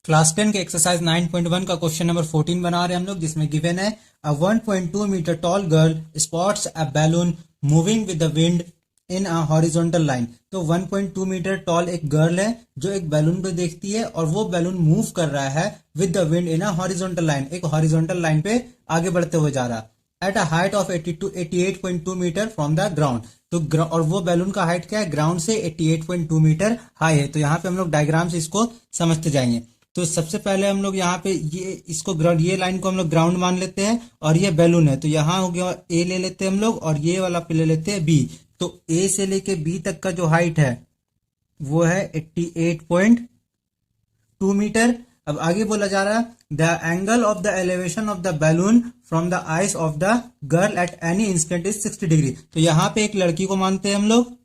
Class 10 के exercise 9.1 का question number 14 बना रहे हैं हम लोग, जिसमें गिवन है a 1.2 metre tall girl spots a balloon moving with the wind in a horizontal line. तो 1.2 मीटर टॉल एक गर्ल है जो एक बैलून को देखती है और वो बैलून मूव कर रहा है with the wind in a horizontal line, एक हॉरिजॉन्टल लाइन पे आगे बढ़ते हुए जा रहा है at a height of 88.2 metre from the ground. तो और वो बैलून का हाइट क्या है, ग्राउंड से 88.2 मीटर हाई है। तो यहाँ पे हम लोग डायग्राम से इसको समझते जाएंगे। तो सबसे पहले हम लोग यहाँ पे ये लाइन को हम लोग ग्राउंड मान लेते हैं और ये बैलून है। तो यहाँ हो गया ए ले लेते हैं हम लोग और ये वाला पे ले लेते हैं बी। तो ए से लेके बी तक का जो हाइट है वो है 88.2 मीटर। अब आगे बोला जा रहा है the angle of the elevation of the balloon from the ice of the girl at any instant is 60 degree. तो यहाँ पे एक लड़की को मानते हैं हम लोग,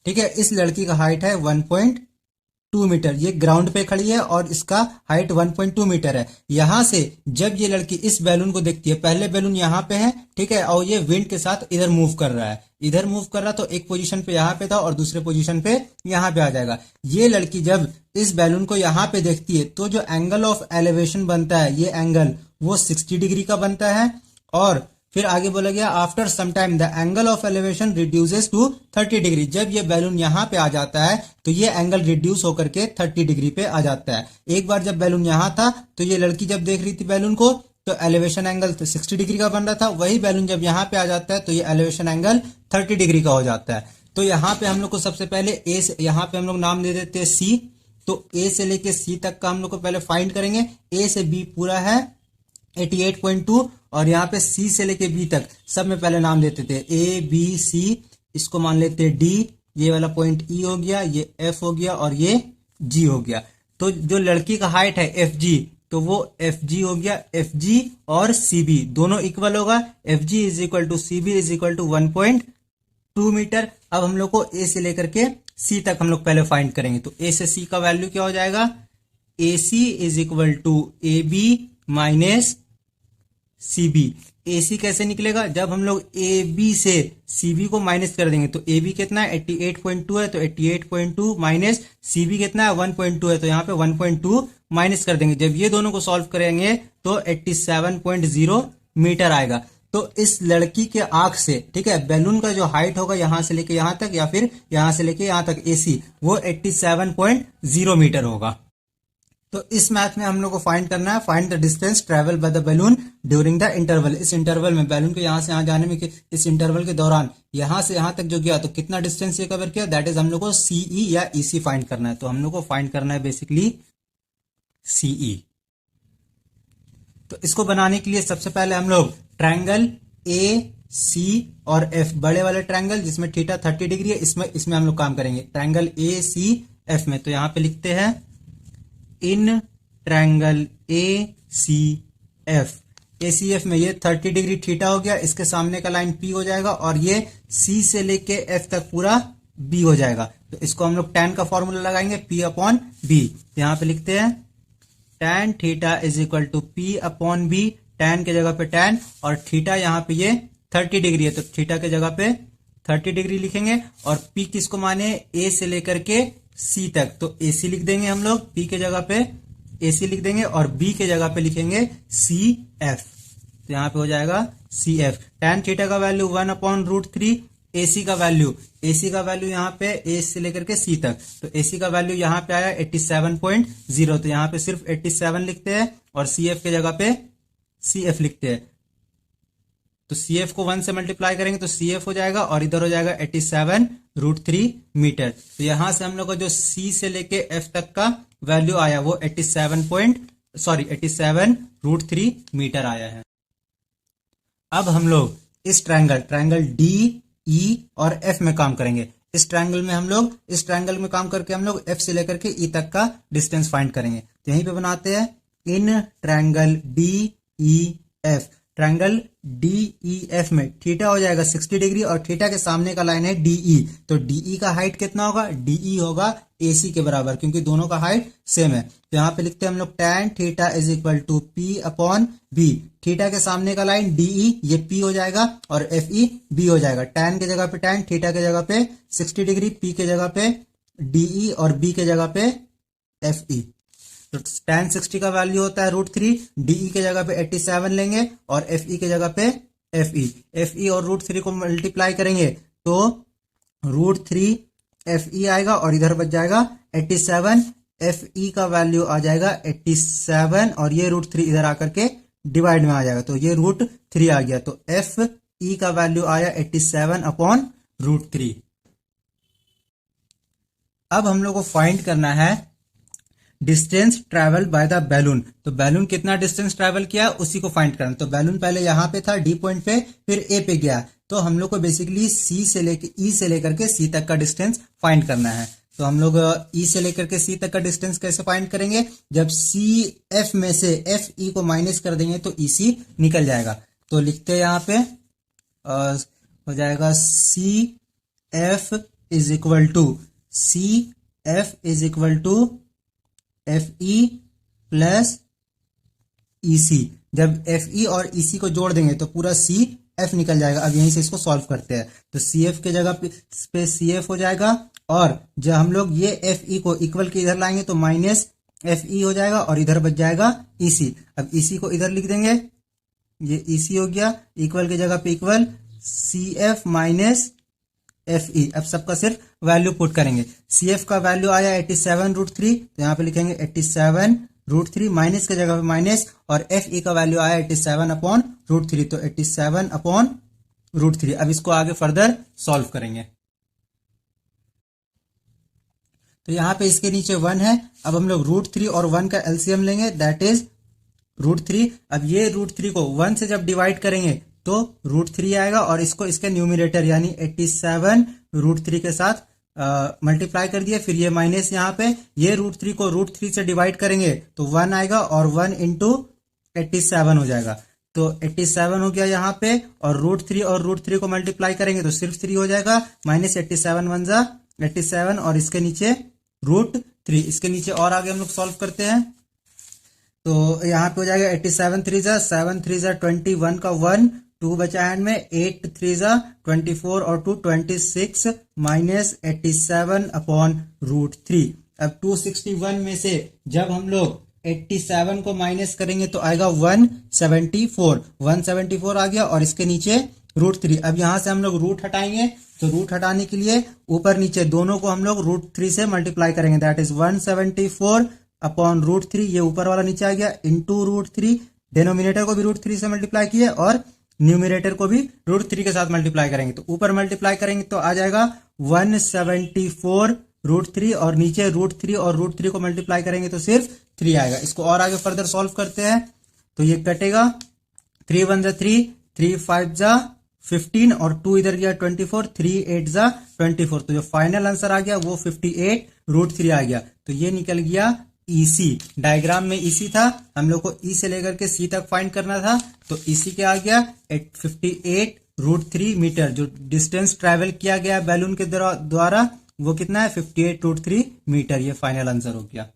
ठीक है। इस लड़की का हाइट है 1.2 मीटर, ये ग्राउंड पे खड़ी है और इसका हाइट 1.2 मीटर है। यहां से जब ये लड़की इस बैलून को देखती है, पहले बैलून यहाँ पे है, ठीक है, और ये विंड के साथ इधर मूव कर रहा है, इधर मूव कर रहा, तो एक पोजीशन पे यहाँ पे था और दूसरे पोजीशन पे यहाँ पे आ जाएगा। ये लड़की जब इस बैलून को यहाँ पे देखती है तो जो एंगल ऑफ एलिवेशन बनता है, ये एंगल वो 60 डिग्री का बनता है। और फिर आगे बोला गया after some time the angle of elevation reduces to 30 degree. जब ये बैलून यहाँ पे आ जाता है तो ये एंगल रिड्यूस होकर के 30 डिग्री पे आ जाता है। एक बार जब बैलून यहाँ था तो ये लड़की जब देख रही थी बैलून को तो एलिवेशन एंगल तो 60 डिग्री का बन रहा था। वही बैलून जब यहाँ पे आ जाता है तो ये एलिवेशन एंगल 30 डिग्री का हो जाता है। तो यहाँ पे हम लोग को सबसे पहले ए से, यहाँ पे हम लोग नाम दे देते हैं सी। तो ए से लेके सी तक का हम लोग को पहले फाइंड करेंगे। ए से बी पूरा है 88.2 और यहाँ पे सी से लेके बी तक सब में पहले नाम देते थे ए बी सी, इसको मान लेते हैं डी, ये वाला पॉइंट ई हो गया, ये एफ हो गया और ये जी हो गया। तो जो लड़की का हाइट है एफ जी, तो वो एफ जी हो गया, एफ जी और सी बी दोनों इक्वल होगा। F G is equal to C B is equal to 1.2 metre. अब हम लोग को ए से लेकर के सी तक हम लोग पहले फाइंड करेंगे। तो ए से सी का वैल्यू क्या हो जाएगा, A C is equal to A B minus C B. A C कैसे निकलेगा, जब हम लोग ए बी से सी बी को माइनस कर देंगे। तो ए बी कितना है 88.2 है, तो 88.2 माइनस सी बी कितना है 1.2 है, तो यहाँ पे 1.2 माइनस कर देंगे। जब ये दोनों को सॉल्व करेंगे तो 87.0 मीटर आएगा। तो इस लड़की के आंख से, ठीक है, बैलून का जो हाइट होगा यहां से लेके यहां तक या फिर यहां से लेके यहां तक एसी, वो 87.0 मीटर होगा। तो इस मैथ में हम लोग को फाइंड करना है find the distance travel by the balloon during the interval. इस इंटरवल में बैलून के यहां से यहां जाने में इस इंटरवल के दौरान यहां से यहां तक जो गया तो कितना डिस्टेंस ये कवर किया, दैट इज हम लोग को सीई या ईसी फाइंड करना है। तो हम लोग को फाइंड करना है बेसिकली सीई। तो इसको बनाने के लिए सबसे पहले हम लोग ट्रायंगल ए सी और एफ, बड़े वाले ट्रायंगल जिसमें थीटा 30 डिग्री है, इसमें हम लोग काम करेंगे। ट्रायंगल ए सी एफ में तो यहां पे लिखते हैं in triangle A C F, A C F में ये 30 डिग्री थीटा हो गया, इसके सामने का लाइन पी हो जाएगा और ये सी से लेके एफ तक पूरा बी हो जाएगा। तो इसको हम लोग tan का फॉर्मूला लगाएंगे पी अपॉन बी। यहां पे लिखते हैं tan theta is equal to P upon B, tan के जगह पे tan और थीटा यहाँ पे ये 30 डिग्री है तो थीटा के जगह पे 30 डिग्री लिखेंगे। और पी किसको माने, ए से लेकर के सी तक, तो ए सी लिख देंगे हम लोग, पी के जगह पे ए सी लिख देंगे और बी के जगह पे लिखेंगे सी एफ। तो यहां पे हो जाएगा सी एफ। tan थीटा का वैल्यू 1/√3, एसी का वैल्यू यहाँ पे ए से लेकर के सी तक, तो एसी का वैल्यू यहाँ पे आया 87.0, तो यहाँ पे सिर्फ 87 लिखते हैं और सी एफ के जगह पे सी एफ लिखते हैं। तो सी एफ को 1 से मल्टीप्लाई करेंगे तो सी एफ हो जाएगा और इधर हो जाएगा 87√3 मीटर। तो यहां से हम लोग को जो सी से लेके एफ तक का वैल्यू आया वो 87√3 मीटर आया है। अब हम लोग इस ट्रायंगल डी ई और एफ में काम करेंगे। इस ट्रायंगल में काम करके हम लोग एफ से लेकर के ई तक का डिस्टेंस फाइंड करेंगे। तो यहीं पे बनाते हैं in triangle D E F. Triangle D E F में थीटा हो जाएगा 60 डिग्री और थीटा के सामने का लाइन है डीई। तो डीई का हाइट कितना होगा, डीई होगा एसी के बराबर, क्योंकि दोनों का हाइट सेम है। तो यहाँ पे लिखते हैं हम लोग tan theta is equal to P upon B. Theta के सामने का लाइन डीई ये पी हो जाएगा और एफ ई बी हो जाएगा। tan के जगह पे tan, थीटा के जगह पे 60 डिग्री, पी के जगह पे डीई और बी के जगह पे एफ ई। तो tan 60 का वैल्यू होता है √3, DE के जगह पे 87 लेंगे और FE के जगह पे FE और √3 को मल्टीप्लाई करेंगे तो √3 FE आएगा और इधर बच जाएगा 87, FE का वैल्यू आ जाएगा 87 और ये √3 इधर आकर के डिवाइड में आ जाएगा तो ये √3 आ गया। तो FE का वैल्यू आया 87 अपॉन √3। अब हम लोग को फाइंड करना है distance travel by the balloon. तो बैलून कितना डिस्टेंस ट्रेवल किया उसी को फाइंड करना। तो बैलून पहले यहाँ पे था D पॉइंट पे, फिर A पे गया, तो हम लोग को बेसिकली E से लेकर के C तक का डिस्टेंस फाइंड करना है। तो हम लोग E से लेकर के C तक का डिस्टेंस कैसे फाइंड करेंगे, जब CF में से FE को माइनस कर देंगे तो EC निकल जाएगा। तो लिखते हैं यहाँ पे हो जाएगा CF is equal to FE plus EC। जब FE और EC को जोड़ देंगे तो पूरा CF निकल जाएगा। अब यहीं से इसको सॉल्व करते हैं तो CF के जगह पे CF हो जाएगा और जब हम लोग ये FE को इक्वल के इधर लाएंगे तो माइनस FE हो जाएगा और इधर बच जाएगा EC। अब EC को इधर लिख देंगे, ये EC हो गया, इक्वल के जगह पे इक्वल CF माइनस FE। अब सबका सिर्फ वैल्यू पुट करेंगे। CF का वैल्यू आया 87 √3, तो यहाँ पे लिखेंगे 87 √3, माइनस के जगह पे माइनस, और FE का वैल्यू आया 87 अपॉन √3, तो 87 अपॉन √3। अब इसको आगे फर्दर सॉल्व करेंगे। तो यहाँ पे इसके नीचे 1 है। अब हम लोग √3 और 1 का एलसीएम लेंगे, दैट इज √3। अब ये √3 को 1 से जब डिवाइड करेंगे तो √3 आएगा और इसको इसके न्यूमिनेटर यानी 87 √3 के साथ मल्टीप्लाई कर दिए। फिर ये माइनस यहाँ पे, ये √3 को √3 से डिवाइड करेंगे तो 1 आएगा और 1 इंटू 87 हो जाएगा। तो 87 हो गया यहाँ पे, और √3 और √3 को मल्टीप्लाई करेंगे तो सिर्फ 3 हो जाएगा, माइनस 87 1 जा 87 और इसके नीचे √3। इसके नीचे और आगे हम लोग सॉल्व करते हैं तो यहाँ पे हो जाएगा 87 3 जा 7 3 जा 21 का 1 2 बचा हैंड में, 8 3 जा 24 और 2 26 माइनस 87 अपॉन √3। अब 261 में से जब हम लोग 87 को माइनस करेंगे तो आएगा 174 आ गया और इसके नीचे √3। अब यहां से हम लोग रूट हटाएंगे तो रूट हटाने के लिए ऊपर नीचे दोनों को हम लोग √3 से मल्टीप्लाई करेंगे, दैट इज 174 अपॉन √3। ये ऊपर वाला नीचे आ गया इंटू √3। डेनोमिनेटर को भी √3 से मल्टीप्लाई किए और न्यूमिनेटर को भी √3 के साथ मल्टीप्लाई करेंगे। तो ऊपर मल्टीप्लाई करेंगे तो आ जाएगा 174 √3 और नीचे √3 और √3 को मल्टीप्लाई करेंगे तो सिर्फ 3 आएगा। इसको और आगे फर्दर सॉल्व करते हैं तो ये कटेगा, 3 1 जा 3, 3 5 जा 15 और 2 इधर गया 24, 3 8 जा 24। तो जो फाइनल आंसर आ गया वो 58 √3 आ गया। तो ये निकल गया EC। डायग्राम में EC था, हम लोग को E से लेकर के C तक फाइंड करना था तो EC क्या आ गया 58 √3 मीटर। जो डिस्टेंस ट्रेवल किया गया बैलून के द्वारा वो कितना है 58 √3 मीटर। ये फाइनल आंसर हो गया।